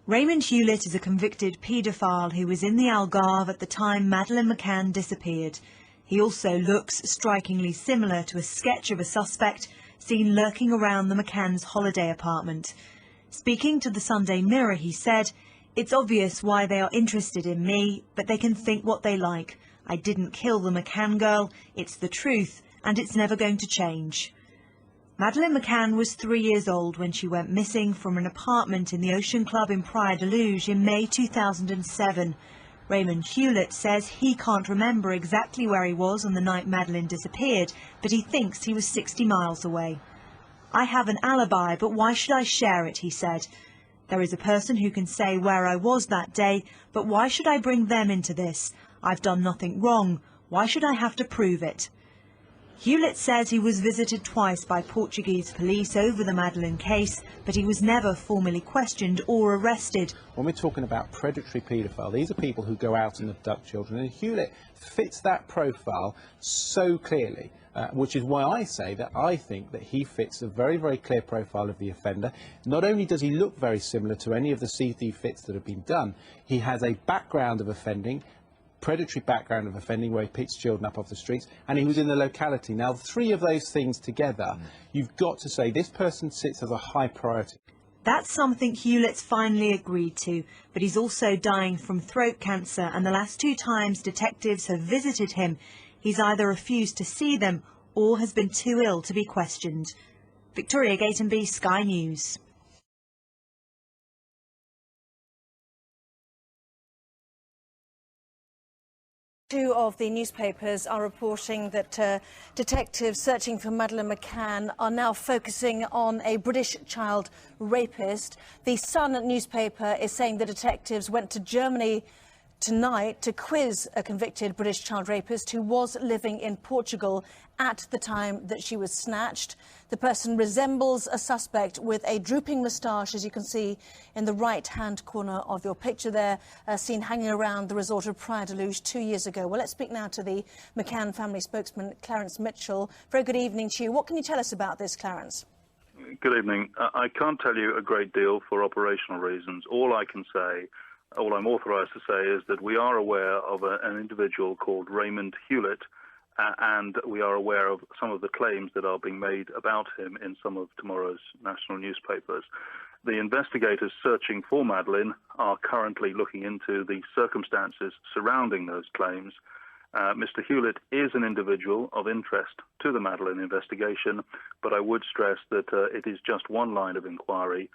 Raymond Hewett is a convicted paedophile who was in the Algarve at the time Madeleine McCann disappeared. He also looks strikingly similar to a sketch of a suspect seen lurking around the McCann's holiday apartment. Speaking to the Sunday Mirror, he said, "It's obvious why they are interested in me, but they can think what they like. I didn't kill the McCann girl, it's the truth, and it's never going to change." Madeleine McCann was 3 years old when she went missing from an apartment in the Ocean Club in Praia de Luz in May 2007. Raymond Hewett says he can't remember exactly where he was on the night Madeleine disappeared, but he thinks he was 60 miles away. "I have an alibi, but why should I share it?" he said. "There is a person who can say where I was that day, but why should I bring them into this? I've done nothing wrong. Why should I have to prove it?" Hewett says he was visited twice by Portuguese police over the Madeleine case, but he was never formally questioned or arrested. When we're talking about predatory paedophile, these are people who go out and abduct children, and Hewett fits that profile so clearly, which is why I say that I think that he fits a very, very clear profile of the offender. Not only does he look very similar to any of the CD fits that have been done, he has a background of offending, predatory background of offending where he picks children up off the streets, and he was in the locality. Now, three of those things together, you've got to say this person sits as a high priority. That's something Hewlett's finally agreed to, but he's also dying from throat cancer, and the last 2 times detectives have visited him, he's either refused to see them or has been too ill to be questioned. Victoria Gatenby, Sky News. Two of the newspapers are reporting that detectives searching for Madeleine McCann are now focusing on a British child rapist. The Sun newspaper is saying the detectives went to Germany tonight to quiz a convicted British child rapist who was living in Portugal at the time that she was snatched. The person resembles a suspect with a drooping moustache, as you can see in the right-hand corner of your picture there, seen hanging around the resort of Praia de Luz 2 years ago. Well, let's speak now to the McCann family spokesman, Clarence Mitchell. Very good evening to you. What can you tell us about this, Clarence? Good evening. I can't tell you a great deal for operational reasons. All I'm authorised to say is that we are aware of an individual called Raymond Hewett, and we are aware of some of the claims that are being made about him in some of tomorrow's national newspapers. The investigators searching for Madeleine are currently looking into the circumstances surrounding those claims. Mr. Hewett is an individual of interest to the Madeleine investigation, but I would stress that it is just one line of inquiry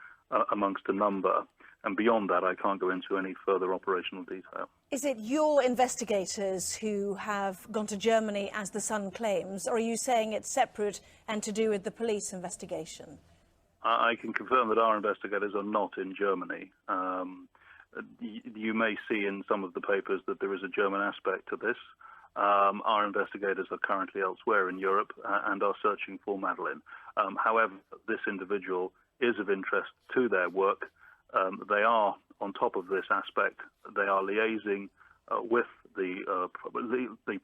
amongst a number. And beyond that, I can't go into any further operational detail. Is it your investigators who have gone to Germany, as the Sun claims, or are you saying it's separate and to do with the police investigation? I can confirm that our investigators are not in Germany. You may see in some of the papers that there is a German aspect to this. Our investigators are currently elsewhere in Europe and are searching for Madeleine. However, this individual is of interest to their work. They are, on top of this aspect, they are liaising with the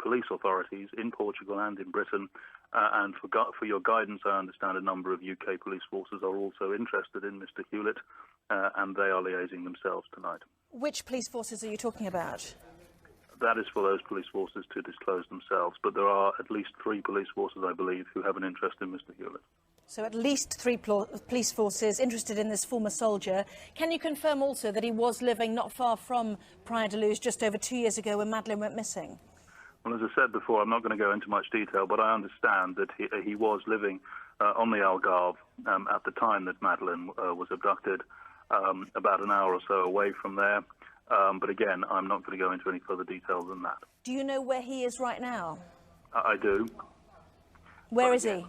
police authorities in Portugal and in Britain. And for your guidance, I understand a number of UK police forces are also interested in Mr. Hewett, and they are liaising themselves tonight. Which police forces are you talking about? That is for those police forces to disclose themselves, but there are at least 3 police forces, I believe, who have an interest in Mr. Hewett. So at least 3 police forces interested in this former soldier. Can you confirm also that he was living not far from Praia de Luz just over 2 years ago when Madeleine went missing? Well, as I said before, I'm not going to go into much detail, but I understand that he was living on the Algarve at the time that Madeleine was abducted, about an hour or so away from there. But again, I'm not going to go into any further detail than that. Do you know where he is right now? I do. Where is he?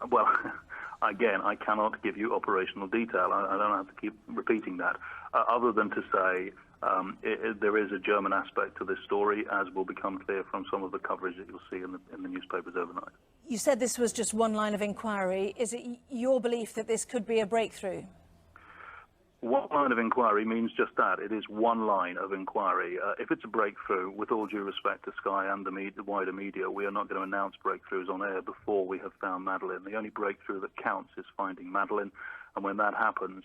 Well, again, I cannot give you operational detail. I don't have to keep repeating that, other than to say there is a German aspect to this story, as will become clear from some of the coverage that you'll see in the newspapers overnight. You said this was just one line of inquiry. Is it your belief that this could be a breakthrough? One line of inquiry means just that. It is one line of inquiry. If it's a breakthrough, with all due respect to Sky and the wider media, we are not going to announce breakthroughs on air before we have found Madeleine. The only breakthrough that counts is finding Madeleine, and when that happens,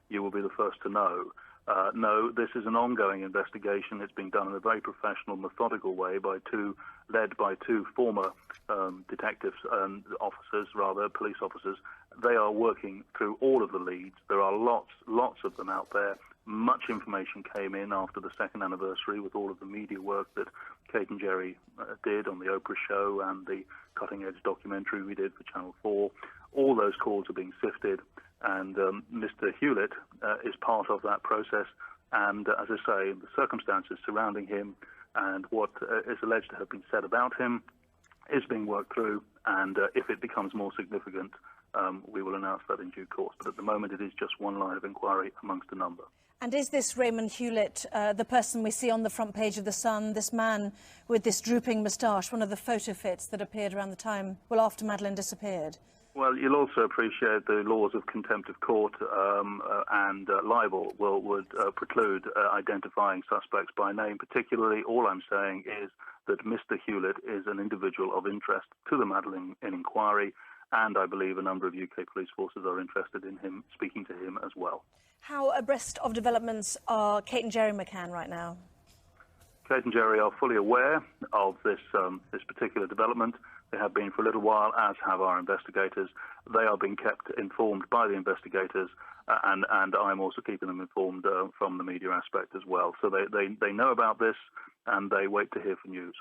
you will be the first to know. No, this is an ongoing investigation. It's being done in a very professional, methodical way led by two former detectives and police officers. They are working through all of the leads. There are lots of them out there. Much information came in after the second anniversary with all of the media work that Kate and Jerry did on the Oprah show and the cutting-edge documentary we did for Channel 4. All those calls are being sifted, and Mr. Hewett is part of that process. And as I say, the circumstances surrounding him and what is alleged to have been said about him is being worked through, and if it becomes more significant, we will announce that in due course. But at the moment, it is just one line of inquiry amongst a number. And is this Raymond Hewett, the person we see on the front page of The Sun, this man with this drooping moustache, one of the photo fits that appeared around the time, after Madeleine disappeared? Well, you'll also appreciate the laws of contempt of court and libel would preclude identifying suspects by name. Particularly, all I'm saying is that Mr. Hewett is an individual of interest to the Madeleine inquiry, and I believe a number of UK police forces are interested in him, speaking to him as well. How abreast of developments are Kate and Jerry McCann right now? Kate and Jerry are fully aware of this particular development. They have been for a little while, as have our investigators. They are being kept informed by the investigators, and I'm also keeping them informed from the media aspect as well. So they know about this, and they wait to hear for news.